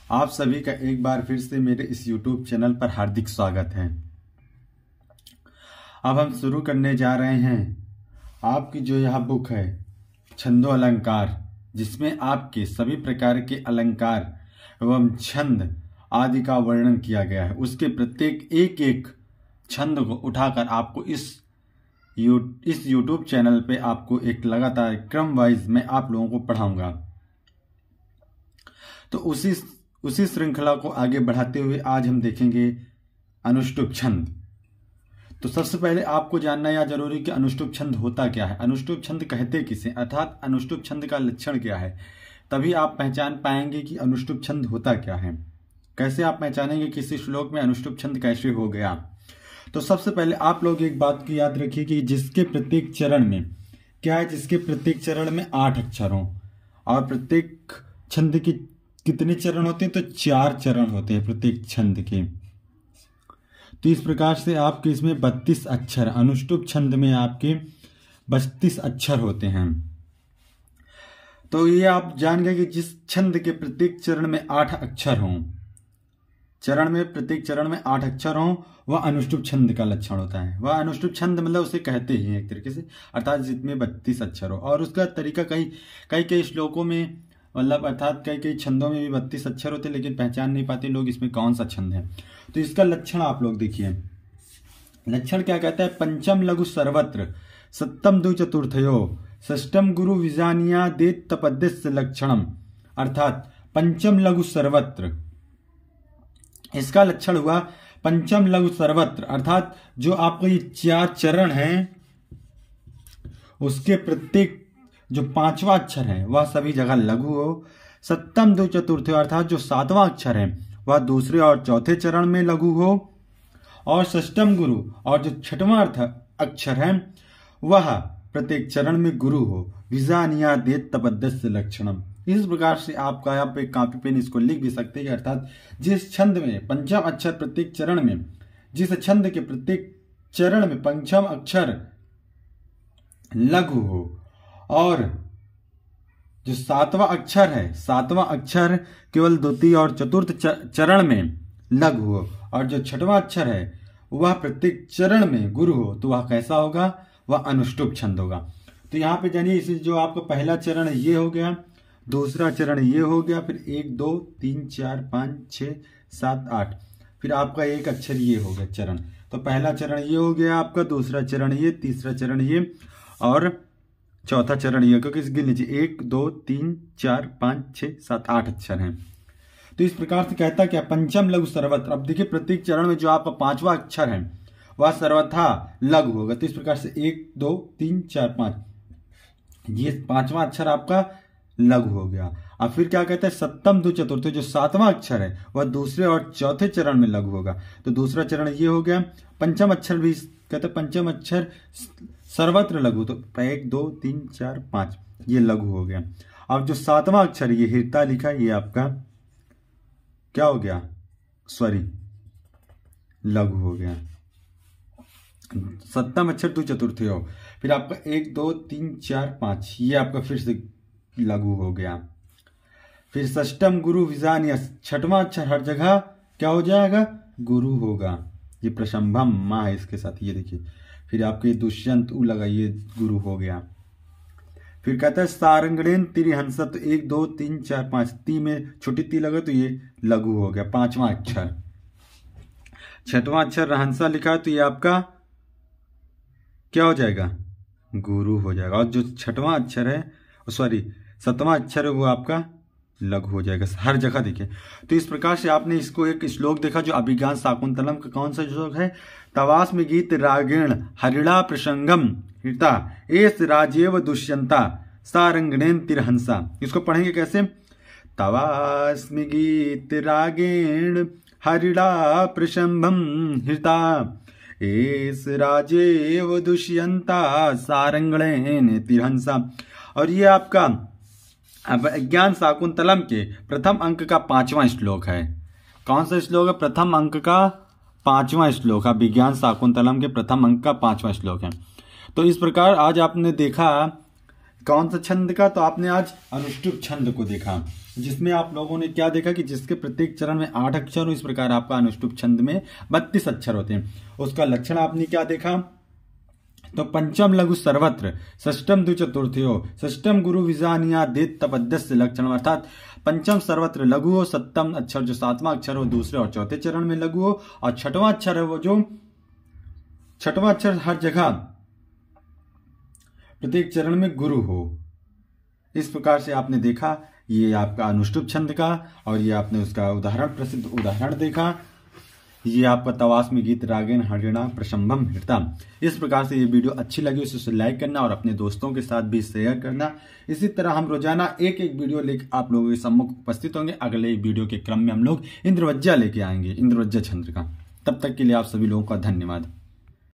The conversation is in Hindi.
आप सभी का एक बार फिर से मेरे इस YouTube चैनल पर हार्दिक स्वागत है। अब हम शुरू करने जा रहे हैं आपकी जो यह बुक है छंदो अलंकार, जिसमें आपके सभी प्रकार के अलंकार एवं छंद आदि का वर्णन किया गया है। उसके प्रत्येक एक एक छंद को उठाकर आपको इस YouTube चैनल पे आपको एक लगातार क्रम वाइज मैं आप लोगों को पढ़ाऊंगा। तो उसी श्रृंखला को आगे बढ़ाते हुए आज हम देखेंगे अनुष्टुप छंद। तो सबसे पहले आपको जानना यह जरूरी कि अनुष्टुप छंद होता क्या है, अनुष्टुप छंद कहते किसे, अर्थात अनुष्टुप छंद का लक्षण क्या है। तभी आप पहचान पाएंगे कि अनुष्टुप छंद होता क्या है। कैसे आप पहचानेंगे किसी श्लोक में अनुष्टुप छंद कैसे हो गया। तो सबसे पहले आप लोग एक बात की याद रखिए कि जिसके प्रत्येक चरण में क्या है, जिसके प्रत्येक चरण में 8 अक्षर हों और प्रत्येक छंद की कितने चरण होते हैं, तो 4 चरण होते हैं प्रत्येक छंद के। तो इस प्रकार से आपके इसमें 32 अक्षर, अनुष्टुप छंद में आपके 32 अक्षर होते हैं। तो ये आप जान गए कि जिस छंद के प्रत्येक चरण में 8 अक्षर हों, प्रत्येक चरण में 8 अक्षर हों, वह अनुष्टुप छंद का लक्षण होता है। वह अनुष्टुप छंद मतलब उसे कहते ही हैं एक तरीके से, अर्थात जिसमें 32 अक्षर हो। और उसका तरीका कई श्लोकों में मतलब अर्थात कई छंदों में भी 32 अक्षर होते, लेकिन पहचान नहीं पाते लोग इसमें कौन सा छंद है। तो इसका लक्षण आप लोग देखिए, लक्षण क्या कहता है, पंचम लघु सर्वत्र सप्तम द्वि चतुर्थयो षष्टम गुरु विजानिया देत तपद्यस्य लक्षणम, अर्थात पंचम लघु सर्वत्र, इसका लक्षण हुआ पंचम लघु सर्वत्र, अर्थात जो आपको ये 4 चरण हैं उसके प्रत्येक जो 5वां अक्षर है वह सभी जगह लघु हो। सप्तम द्वि चतुर्थ, अर्थात जो 7वां अक्षर है वह दूसरे और चौथे चरण में लघु हो। और षष्टम गुरु, और जो 6वां अक्षर है वह प्रत्येक चरण में गुरु हो। विजानिया देत तपद्यस्य लक्षणम, इस प्रकार से आपका यहाँ पे कॉपी पेन इसको लिख भी सकते हैं। अर्थात जिस छंद में पंचम अक्षर प्रत्येक चरण में, जिस छंद के प्रत्येक चरण में पंचम अक्षर लघु हो और जो 7वां अक्षर है, 7वां अक्षर केवल द्वितीय और चतुर्थ चरण में लघु हो, और जो 6वां अक्षर है वह प्रत्येक चरण में गुरु हो, तो वह कैसा होगा, वह अनुष्टुप छंद होगा। तो यहाँ पे जानिए, इसे जो आपका पहला चरण ये हो गया, दूसरा चरण ये हो गया, फिर 1 2 3 4 5 6 7 8, फिर आपका एक अक्षर ये हो गया चरण। तो पहला चरण ये हो गया आपका, दूसरा चरण ये, तीसरा चरण ये और चौथा चरण ये, क्योंकि गिन लीजिए 1 2 3 4 5 6 7 8 अक्षर हैं। तो इस प्रकार से कहता क्या, पंचम लघु सर्वत्र। अब देखिए प्रत्येक चरण में जो आपका 5वां अक्षर है वह सर्वथा लघु होगा। तो इस प्रकार से 1 2 3 4 5, ये 5वां अक्षर आपका लघु हो गया। अब फिर क्या कहता है, सप्तम द्वि चतुर्थ, जो 7वां अक्षर है वह दूसरे और चौथे चरण में लघु होगा। तो दूसरा चरण ये हो गया। पंचम अक्षर भी कहते हैं पंचम अक्षर सर्वत्र लघु, तो 1 2 3 4 5 ये लघु हो गया। अब जो 7वां अक्षर ये हिरता लिखा, ये आपका क्या हो गया, स्वरी लघु हो गया। सप्तम अक्षर द्वि चतुर्थ हो, फिर आपका 1 2 3 4 5 ये आपका फिर से लघु हो गया। फिर षष्टम गुरु विजानिया, 6वां अक्षर हर जगह क्या हो जाएगा, गुरु होगा। ये प्रशंभम माँ है इसके साथ, ये देखिए। फिर आपके दुष्यंत उ लगा, ये गुरु हो गया। फिर कहता है सारंगणेन तिरहंस, तो 1 2 3 4 5 ती में छोटी ती लगा, तो ये लघु हो गया 5वां अक्षर। 6वां अक्षर रहंसा लिखा है, तो ये आपका क्या हो जाएगा, गुरु हो जाएगा। और जो 6वां अक्षर है, सॉरी 7वां अक्षर है, वो आपका लघु हो जाएगा हर जगह। देखिए तो इस प्रकार से आपने इसको एक श्लोक देखा जो अभिज्ञान शाकुंतलम का कौन सा श्लोक है, तवास में गीत रागेण हरिणा प्रसंगम हिता एस राजेव दुष्यंता सारंगणेन तिरहंसा। इसको पढ़ेंगे कैसे, तवास में गीत रागेण हरिणा प्रसंगम हिता एस राजेव दुष्यंता सारंगणेन तिरहंसा। और ये आपका अभिज्ञान शाकुंतलम के प्रथम अंक का 5वां श्लोक है। कौन सा श्लोक है, प्रथम अंक का 5वां श्लोक है। विज्ञान शाकुंतलम के प्रथम अंक का 5वां श्लोक है। तो इस प्रकार आज आपने देखा कौन सा छंद का? तो आपने आज अनुष्टुप छंद को देखा, जिसमें आप लोगों ने क्या देखा कि जिसके प्रत्येक चरण में 8 अक्षर हो। इस प्रकार आपका अनुष्टुप छंद में 32 अक्षर होते हैं। उसका लक्षण आपने क्या देखा? तो पंचम लघु सर्वत्र, षष्टम द्विचतुर्थयो, षष्टम गुरु विजानिया देत तपद्यस्य लक्षण, अर्थात पंचम सर्वत्र लघु हो, सप्तम अक्षर जो 7वां अक्षर हो दूसरे और चौथे चरण में लघु हो, और छठवां अक्षर है वो जो छठवां अक्षर हर जगह प्रत्येक चरण में गुरु हो। इस प्रकार से आपने देखा ये आपका अनुष्टुप छंद का, और ये आपने उसका उदाहरण, प्रसिद्ध उदाहरण देखा। ये आपका तवास्मी गीत रागेन हरिणा प्रशंभम हृता। इस प्रकार से ये वीडियो अच्छी लगी उसे लाइक करना और अपने दोस्तों के साथ भी शेयर करना। इसी तरह हम रोजाना एक एक वीडियो लेकर आप लोगों के सम्मुख उपस्थित होंगे। अगले वीडियो के क्रम में हम लोग इंद्रवज्जा लेके आएंगे, इंद्रवज्जा छंद का। तब तक के लिए आप सभी लोगों का धन्यवाद।